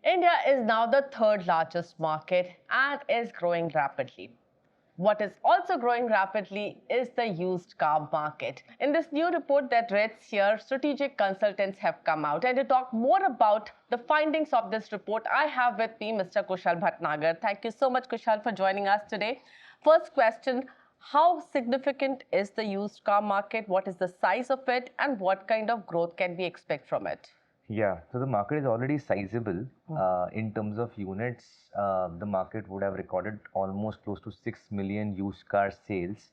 India is now the third largest market and is growing rapidly. What is also growing rapidly is the used car market. In this new report that Redseer Strategic Consultants have come out, and to talk more about the findings of this report, I have with me Mr. Kushal Bhatnagar. Thank you so much, Kushal, for joining us today. First question, how significant is the used car market? What is the size of it, and what kind of growth can we expect from it? Yeah, so the market is already sizable. In terms of units, the market would have recorded almost close to 6 million used car sales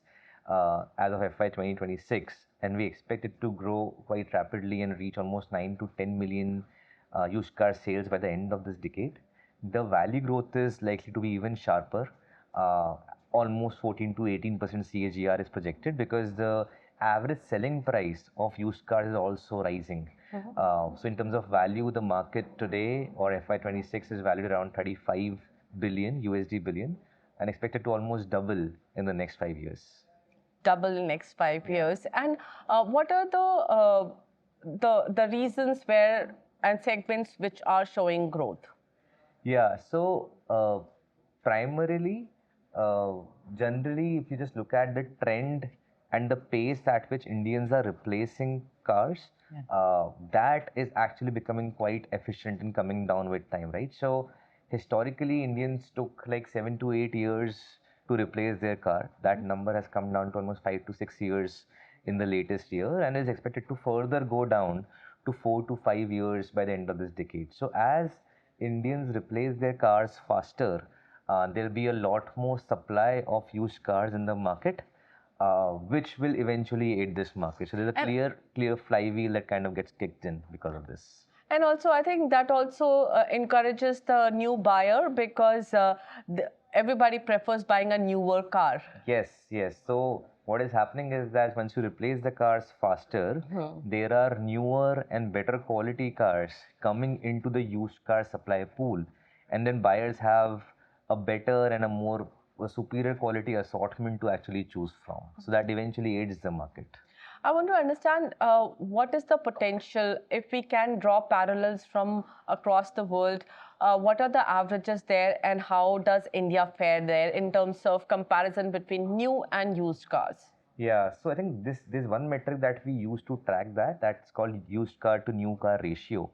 as of FY 2026, and we expect it to grow quite rapidly and reach almost 9 to 10 million used car sales by the end of this decade. The value growth is likely to be even sharper. Almost 14 to 18% CAGR is projected because the average selling price of used cars is also rising. So in terms of value, the market today or FY26 is valued around 35 billion USD billion and expected to almost double in the next 5 years. Double in next 5 years. And what are the reasons where and segments which are showing growth? Yeah, so primarily, generally, if you just look at the trend and the pace at which Indians are replacing cars, that is actually becoming quite efficient and coming down with time, right? So historically, Indians took like 7 to 8 years to replace their car. That number has come down to almost 5 to 6 years in the latest year and is expected to further go down to 4 to 5 years by the end of this decade. So as Indians replace their cars faster, there'll be a lot more supply of used cars in the market, which will eventually aid this market. So there's a clear flywheel that kind of gets kicked in because of this. And also, I think that also encourages the new buyer because everybody prefers buying a newer car. Yes, yes. So what is happening is that once you replace the cars faster, there are newer and better quality cars coming into the used car supply pool, and then buyers have a better and a superior quality assortment to actually choose from. So that eventually aids the market. I want to understand what is the potential if we can draw parallels from across the world. What are the averages there and how does India fare there in terms of comparison between new and used cars? Yeah, so I think this one metric that we use to track that's called used car to new car ratio,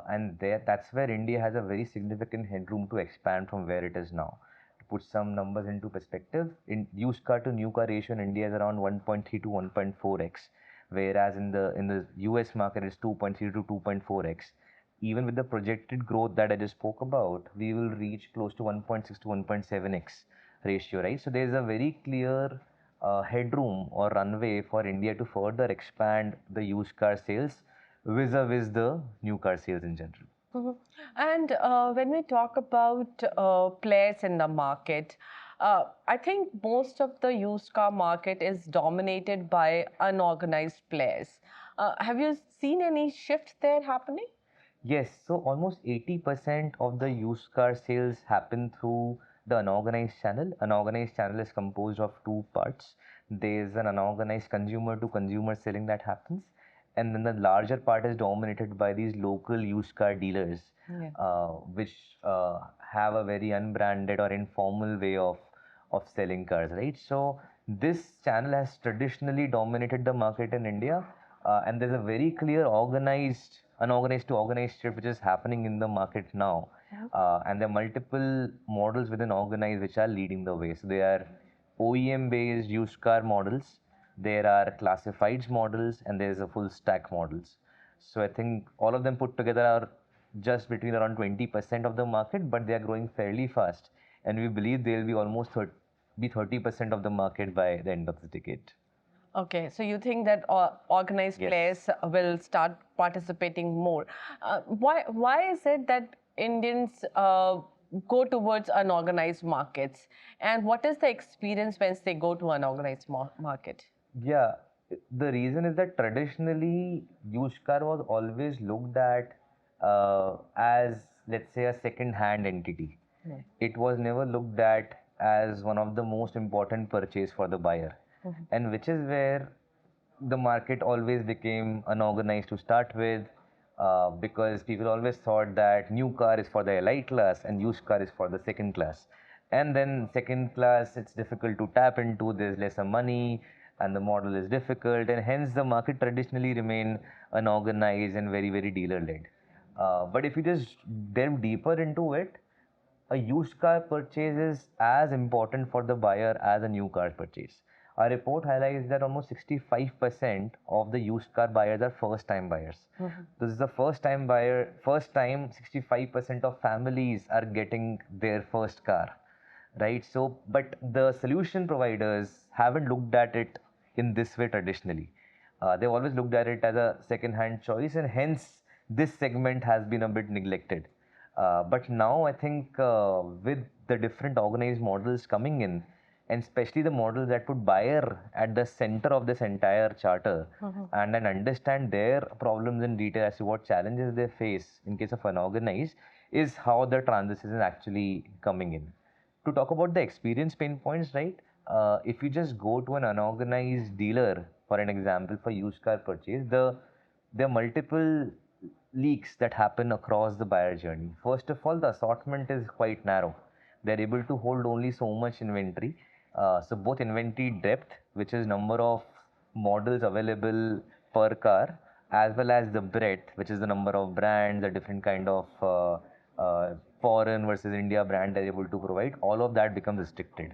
and that's where India has a very significant headroom to expand from where it is now. To put some numbers into perspective, in used car to new car ratio in India is around 1.3 to 1.4x, whereas in the US market it's 2.3 to 2.4x. Even with the projected growth that I just spoke about, we will reach close to 1.6 to 1.7x ratio, right? So there's a very clear headroom or runway for India to further expand the used car sales vis-a-vis the new car sales in general. And when we talk about players in the market, I think most of the used car market is dominated by unorganized players. Have you seen any shift there happening? Yes, so almost 80% of the used car sales happen through the unorganized channel. Unorganized channel is composed of two parts. There's an unorganized consumer to consumer selling that happens, and then the larger part is dominated by these local used car dealers, which have a very unbranded or informal way of selling cars, right? So this channel has traditionally dominated the market in India, and there's a very clear unorganized to organized shift which is happening in the market now. And there are multiple models within organized which are leading the way. So they are OEM based used car models, there are classifieds models, and there's a full stack models. So I think all of them put together are just between around 20% of the market, but they are growing fairly fast, and we believe they'll be almost 30% of the market by the end of the decade. Okay, so you think that organized players will start participating more. Why is it that Indians go towards unorganized markets? And what is the experience when they go to unorganized market? Yeah, the reason is that traditionally used car was always looked at as, let's say, a second hand entity. It was never looked at as one of the most important purchase for the buyer, and which is where the market always became unorganized to start with. because people always thought that new car is for the elite class and used car is for the second class. And then second class, it's difficult to tap into, there's lesser money, and the model is difficult, and hence the market traditionally remain unorganized and very, very dealer-led. But if you just delve deeper into it, a used car purchase is as important for the buyer as a new car purchase. Our report highlights that almost 65% of the used car buyers are first time buyers. This is the first time buyer, first time 65% of families are getting their first car, right? So, but the solution providers haven't looked at it in this way traditionally. They've always looked at it as a second hand choice, and hence this segment has been a bit neglected. But now I think with the different organized models coming in, and especially the models that put buyer at the center of this entire charter, and then understand their problems in detail as to what challenges they face in case of unorganized, is how the transition is actually coming in. To talk about the experience pain points, right? If you just go to an unorganized dealer, for an example, for used car purchase, there are multiple leaks that happen across the buyer journey. First of all, the assortment is quite narrow. They're able to hold only so much inventory. So both inventory depth, which is number of models available per car, as well as the breadth, which is the number of brands, the different kind of foreign versus India brand they're able to provide, all of that becomes restricted.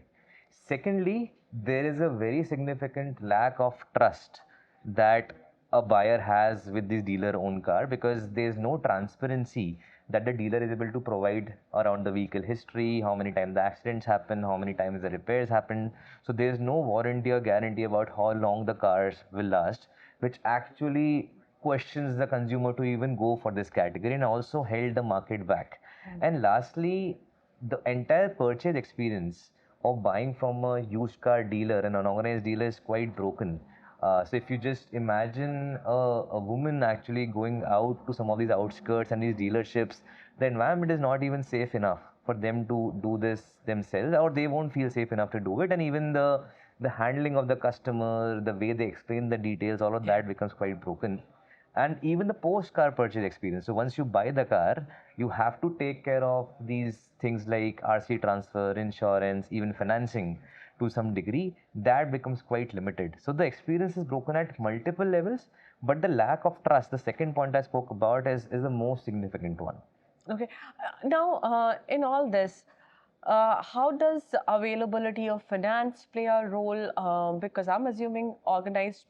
Secondly, there is a very significant lack of trust that a buyer has with this dealer owned car, because there is no transparency that the dealer is able to provide around the vehicle history, how many times the accidents happen, how many times the repairs happen. So there is no warranty or guarantee about how long the cars will last, which actually questions the consumer to even go for this category and also held the market back. And lastly, the entire purchase experience of buying from a used car dealer, an unorganized dealer, is quite broken. So if you just imagine a woman actually going out to some of these outskirts and these dealerships, the environment is not even safe enough for them to do this themselves, or they won't feel safe enough to do it. And even the handling of the customer, the way they explain the details, all of that becomes quite broken. And even the post car purchase experience. So once you buy the car, you have to take care of these things like RC transfer, insurance, even financing to some degree. That becomes quite limited. So the experience is broken at multiple levels, but the lack of trust, the second point I spoke about, is the most significant one. Okay. Now, in all this, how does availability of finance play a role? Because I'm assuming organized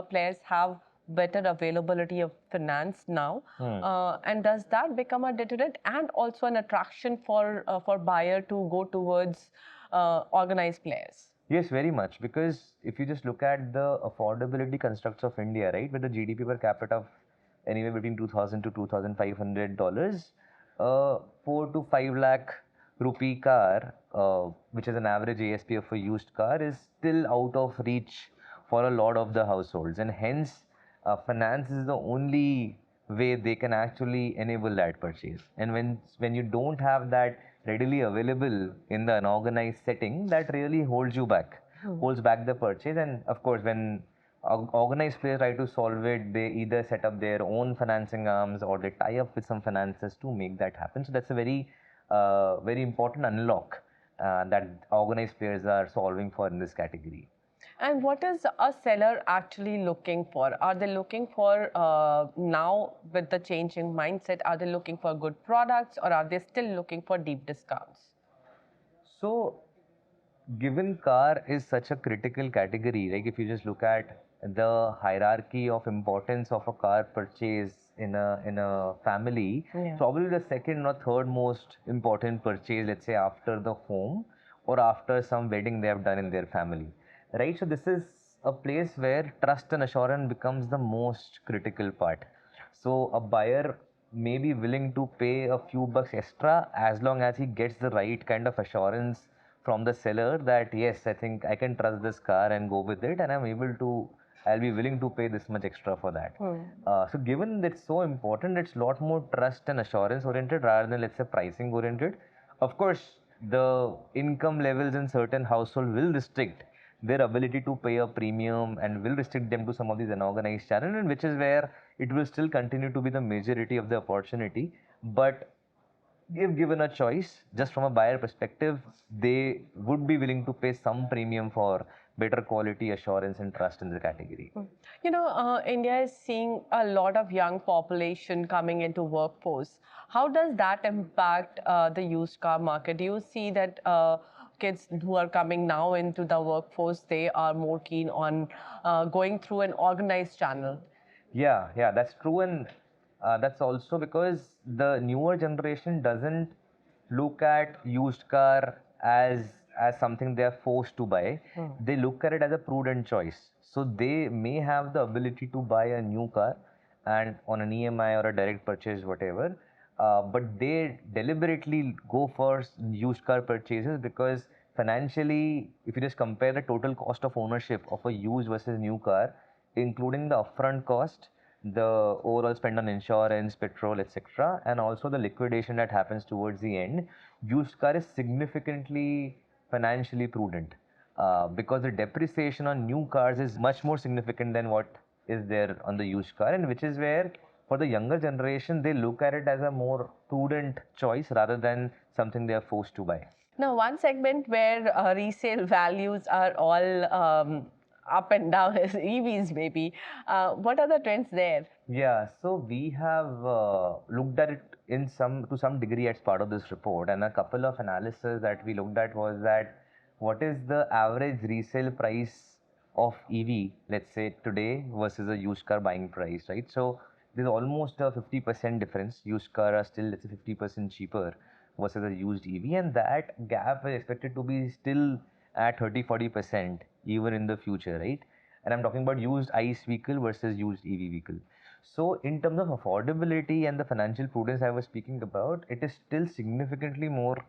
players have better availability of finance now, and does that become a deterrent and also an attraction for buyer to go towards organized players? Yes, very much. Because if you just look at the affordability constructs of India, right, with the GDP per capita of anywhere between 2,000 to $2,500, 4 to 5 lakh rupee car, which is an average ASP of a used car, is still out of reach for a lot of the households, and hence finance is the only way they can actually enable that purchase. And when you don't have that readily available in the unorganized setting, that really holds you back, holds back the purchase. And of course, when organized players try to solve it, they either set up their own financing arms or they tie up with some financiers to make that happen. So that's a very important unlock that organized players are solving for in this category. And what is a seller actually looking for? Are they looking for, now with the changing mindset, are they looking for good products, or are they still looking for deep discounts? So, given car is such a critical category, like if you just look at the hierarchy of importance of a car purchase in a family, Yeah. probably the second or third most important purchase, let's say after the home or after some wedding they have done in their family, right? So this is a place where trust and assurance becomes the most critical part. So a buyer may be willing to pay a few bucks extra as long as he gets the right kind of assurance from the seller that yes, I think I can trust this car and go with it, and I'll be willing to pay this much extra for that. So given that's so important, it's a lot more trust and assurance oriented rather than, let's say, pricing oriented. Of course, the income levels in certain household will restrict their ability to pay a premium and will restrict them to some of these unorganized channels, and which is where it will still continue to be the majority of the opportunity. But if given a choice, just from a buyer perspective, they would be willing to pay some premium for better quality assurance and trust in the category. India is seeing a lot of young population coming into workforce. How does that impact the used car market? Do you see that kids who are coming now into the workforce, they are more keen on going through an organized channel? Yeah, that's true, and that's also because the newer generation doesn't look at used car as something they are forced to buy. They look at it as a prudent choice. So they may have the ability to buy a new car and on an EMI or a direct purchase, whatever. But they deliberately go for used car purchases because financially, if you just compare the total cost of ownership of a used versus new car, including the upfront cost, the overall spend on insurance, petrol, etc., and also the liquidation that happens towards the end, used car is significantly financially prudent because the depreciation on new cars is much more significant than what is there on the used car, and which is where for the younger generation they look at it as a more prudent choice rather than something they are forced to buy. Now, one segment where resale values are all up and down is EVs, maybe. What are the trends there? Yeah, so we have looked at it in some degree as part of this report, and a couple of analysis that we looked at was that what is the average resale price of EV, let's say today versus a used car buying price, right? So there's almost a 50% difference. Used car are still, let's say, 50% cheaper versus a used EV, and that gap is expected to be still at 30-40% even in the future, right? And I'm talking about used ICE vehicle versus used EV vehicle. So in terms of affordability and the financial prudence I was speaking about, it is still significantly more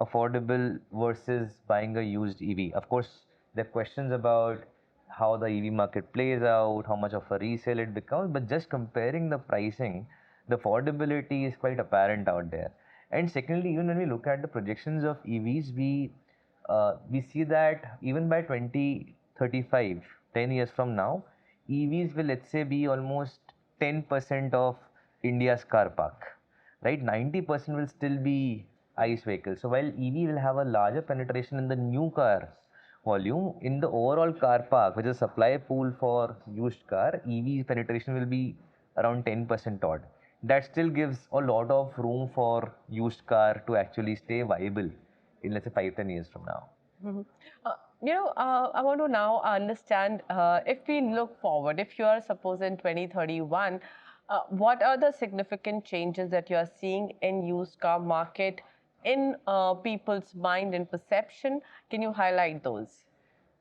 affordable versus buying a used EV. Of course, there are questions about how the EV market plays out, how much of a resale it becomes, but just comparing the pricing, the affordability is quite apparent out there. And secondly, even when we look at the projections of EVs, we see that even by 2035, 10 years from now, EVs will, let's say, be almost 10% of India's car park, right? 90% will still be ICE vehicles. So while EV will have a larger penetration in the new car volume, in the overall car park, which is supply pool for used car, EV penetration will be around 10% odd. That still gives a lot of room for used car to actually stay viable in, let's say, 5-10 years from now. Mhm. I want to now understand if we look forward, if you are suppose in 2031, what are the significant changes that you are seeing in used car market in people's mind and perception? Can you highlight those?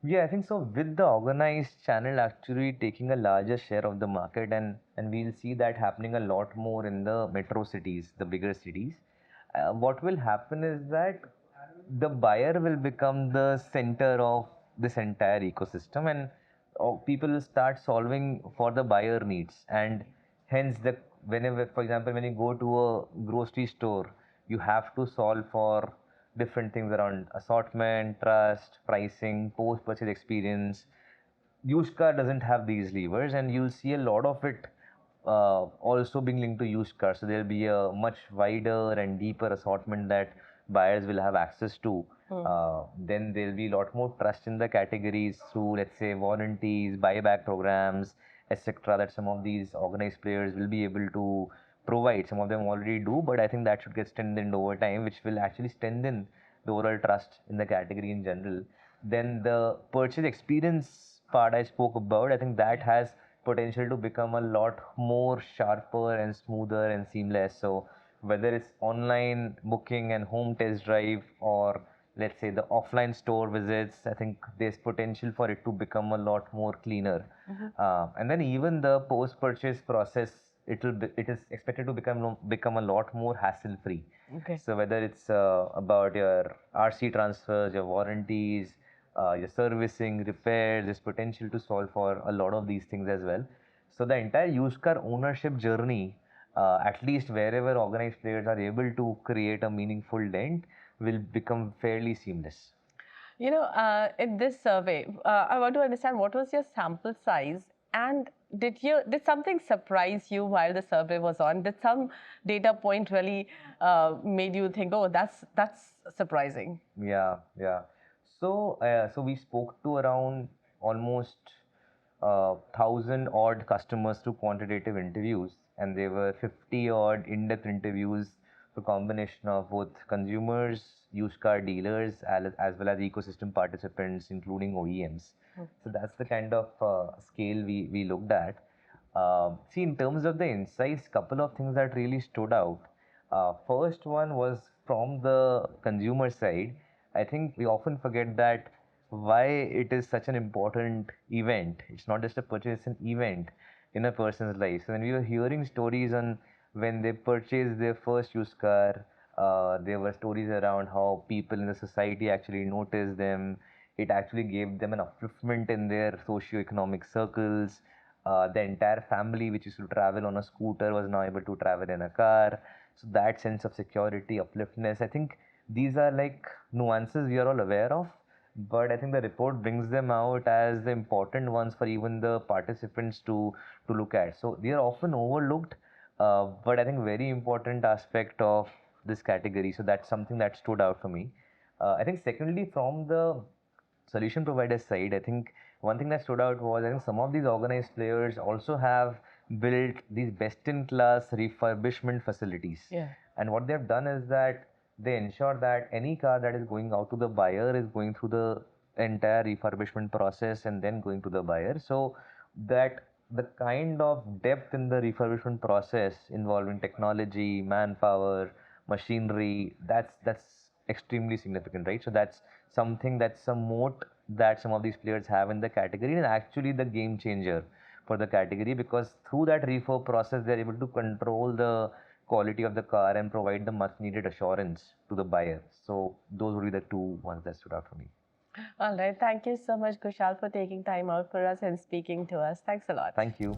Yeah, I think so. With the organized channel actually taking a larger share of the market, and we'll see that happening a lot more in the metro cities, the bigger cities. What will happen is that the buyer will become the center of this entire ecosystem, and people will start solving for the buyer needs, and hence the whenever, for example, when you go to a grocery store, you have to solve for different things around assortment, trust, pricing, post purchase experience. Used car doesn't have these levers, and you'll see a lot of it also being linked to used cars. So there'll be a much wider and deeper assortment that buyers will have access to. Then there'll be a lot more trust in the categories through, let's say, warranties, buyback programs, etc. That some of these organized players will be able to provide. Some of them already do, but I think that should get strengthened over time, which will actually strengthen the overall trust in the category in general. Then the purchase experience part I spoke about, I think that has potential to become a lot more sharper and smoother and seamless. So whether it's online booking and home test drive, or let's say the offline store visits, I think there's potential for it to become a lot more cleaner. And then even the post purchase process, it is expected to become a lot more hassle free. Okay. So whether it's about your RC transfers, your warranties, your servicing, repairs, there's potential to solve for a lot of these things as well. So the entire used car ownership journey, at least wherever organized players are able to create a meaningful dent, will become fairly seamless. In this survey, I want to understand what was your sample size, and did something surprise you while the survey was on? Did some data point really made you think, oh, that's surprising? Yeah, yeah. So we spoke to around almost 1,000 odd customers through quantitative interviews, and there were 50 odd in-depth interviews for combination of both consumers, used car dealers, as well as ecosystem participants, including OEMs. So that's the kind of scale we looked at. See, in terms of the insights, couple of things that really stood out. First one was from the consumer side. I think we often forget that why it is such an important event. It's not just a purchase, it's an event in a person's life. So when we were hearing stories on when they purchased their first used car, there were stories around how people in the society actually noticed them. It actually gave them an upliftment in their socio-economic circles. The entire family, which used to travel on a scooter, was now able to travel in a car. So that sense of security, upliftness, I think these are like nuances we are all aware of, but I think the report brings them out as the important ones for even the participants to look at. So they are often overlooked, but I think very important aspect of this category. So that's something that stood out for me. I think secondly, from the solution provider side, I think one thing that stood out was I think some of these organized players also have built these best-in-class refurbishment facilities. Yeah. And what they've done is that they ensure that any car that is going out to the buyer is going through the entire refurbishment process and then going to the buyer. So that the kind of depth in the refurbishment process involving technology, manpower, machinery, that's extremely significant, right? So that's something, that's a moat that some of these players have in the category, and actually the game changer for the category, because through that refurb process they're able to control the quality of the car and provide the much needed assurance to the buyer. So those would be the two ones that stood out for me. All right. Thank you so much, Kushal, for taking time out for us and speaking to us. Thanks a lot. Thank you.